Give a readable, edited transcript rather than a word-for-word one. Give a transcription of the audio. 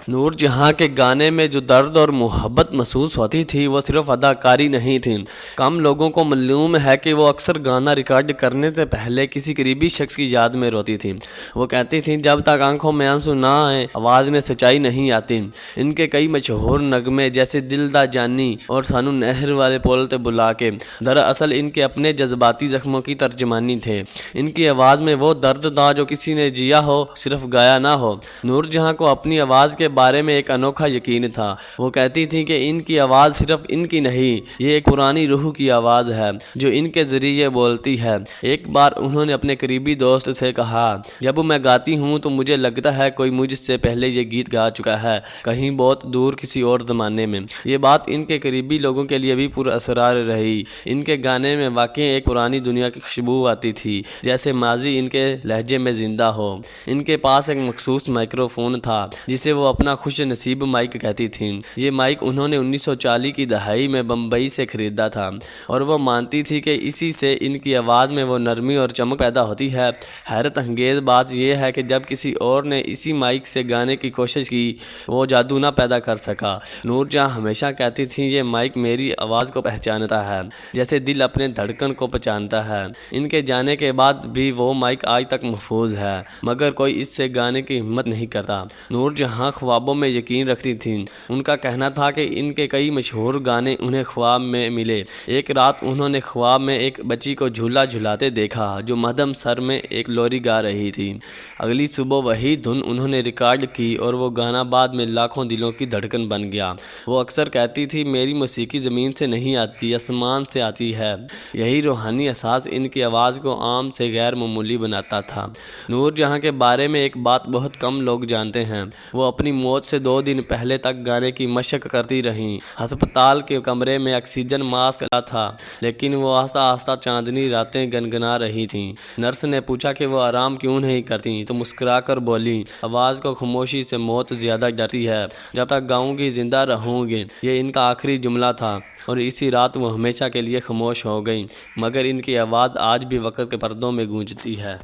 نور جہاں کے گانے میں جو درد اور محبت محسوس ہوتی تھی وہ صرف اداکاری نہیں تھی۔ کم لوگوں کو معلوم ہے کہ وہ اکثر گانا ریکارڈ کرنے سے پہلے کسی قریبی شخص کی یاد میں روتی تھی۔ وہ کہتی تھیں جب تک آنکھوں میں آنسو نہ آئے آواز میں سچائی نہیں آتی۔ ان کے کئی مشہور نغمے جیسے دل دا جانی اور سانو نہر والے پول تے بلا کے دراصل ان کے اپنے جذباتی زخموں کی ترجمانی تھے۔ ان کی آواز میں وہ درد تھا جو کسی نے جیا ہو صرف گایا نہ ہو۔ نور جہاں کو اپنی آواز کے بارے میں ایک انوکھا یقین تھا۔ وہ کہتی تھیں کہ ان کی آواز صرف ان کی نہیں، یہ ایک پرانی روح کی آواز ہے جو ان کے ذریعے بولتی ہے۔ ایک بار انہوں نے اپنے قریبی دوست سے کہا جب میں گاتی ہوں تو مجھے لگتا ہے کوئی مجھ سے پہلے یہ گیت گا چکا ہے، کہیں بہت دور کسی اور زمانے میں۔ یہ بات ان کے قریبی لوگوں کے لیے بھی پر اسرار رہی۔ ان کے گانے میں واقعی ایک پرانی دنیا کی خوشبو آتی تھی، جیسے ماضی ان کے لہجے میں زندہ ہو۔ ان کے پاس ایک مخصوص مائکرو فون تھا جسے وہ اپنا خوش نصیب مائک کہتی تھیں۔ یہ مائک انہوں نے 1940 کی دہائی میں بمبئی سے خریدا تھا اور وہ مانتی تھی کہ اسی سے ان کی آواز میں وہ نرمی اور چمک پیدا ہوتی ہے۔ حیرت انگیز بات یہ ہے کہ جب کسی اور نے اسی مائک سے گانے کی کوشش کی وہ جادو نہ پیدا کر سکا۔ نور جہاں ہمیشہ کہتی تھیں یہ مائک میری آواز کو پہچانتا ہے جیسے دل اپنے دھڑکن کو پہچانتا ہے۔ ان کے جانے کے بعد بھی وہ مائک آج تک محفوظ ہے مگر کوئی اس سے گانے کی ہمت نہیں کرتا۔ نور جہاں خوابوں میں یقین رکھتی تھیں۔ ان کا کہنا تھا کہ ان کے کئی مشہور گانے انہیں خواب میں ملے۔ ایک رات انہوں نے خواب میں ایک بچی کو جھولا جھلاتے دیکھا جو مدھم سر میں ایک لوری گا رہی تھی۔ اگلی صبح وہی دھن انہوں نے ریکارڈ کی اور وہ گانا بعد میں لاکھوں دلوں کی دھڑکن بن گیا۔ وہ اکثر کہتی تھی میری موسیقی زمین سے نہیں آتی، آسمان سے آتی ہے۔ یہی روحانی احساس ان کی آواز کو عام سے غیر معمولی بناتا تھا۔ نور جہاں کے بارے میں ایک بات بہت کم لوگ جانتے ہیں، وہ اپنی موت سے 2 دن پہلے تک گانے کی مشق کرتی رہیں۔ ہسپتال کے کمرے میں آکسیجن ماسک لگا تھا لیکن وہ آہستہ آہستہ چاندنی راتیں گنگنا رہی تھیں۔ نرس نے پوچھا کہ وہ آرام کیوں نہیں کرتی تو مسکرا کر بولی آواز کو خاموشی سے موت زیادہ ڈرتی ہے، جب تک گاؤں گی زندہ رہوں گی۔ یہ ان کا آخری جملہ تھا اور اسی رات وہ ہمیشہ کے لیے خاموش ہو گئیں، مگر ان کی آواز آج بھی وقت کے پردوں میں گونجتی ہے۔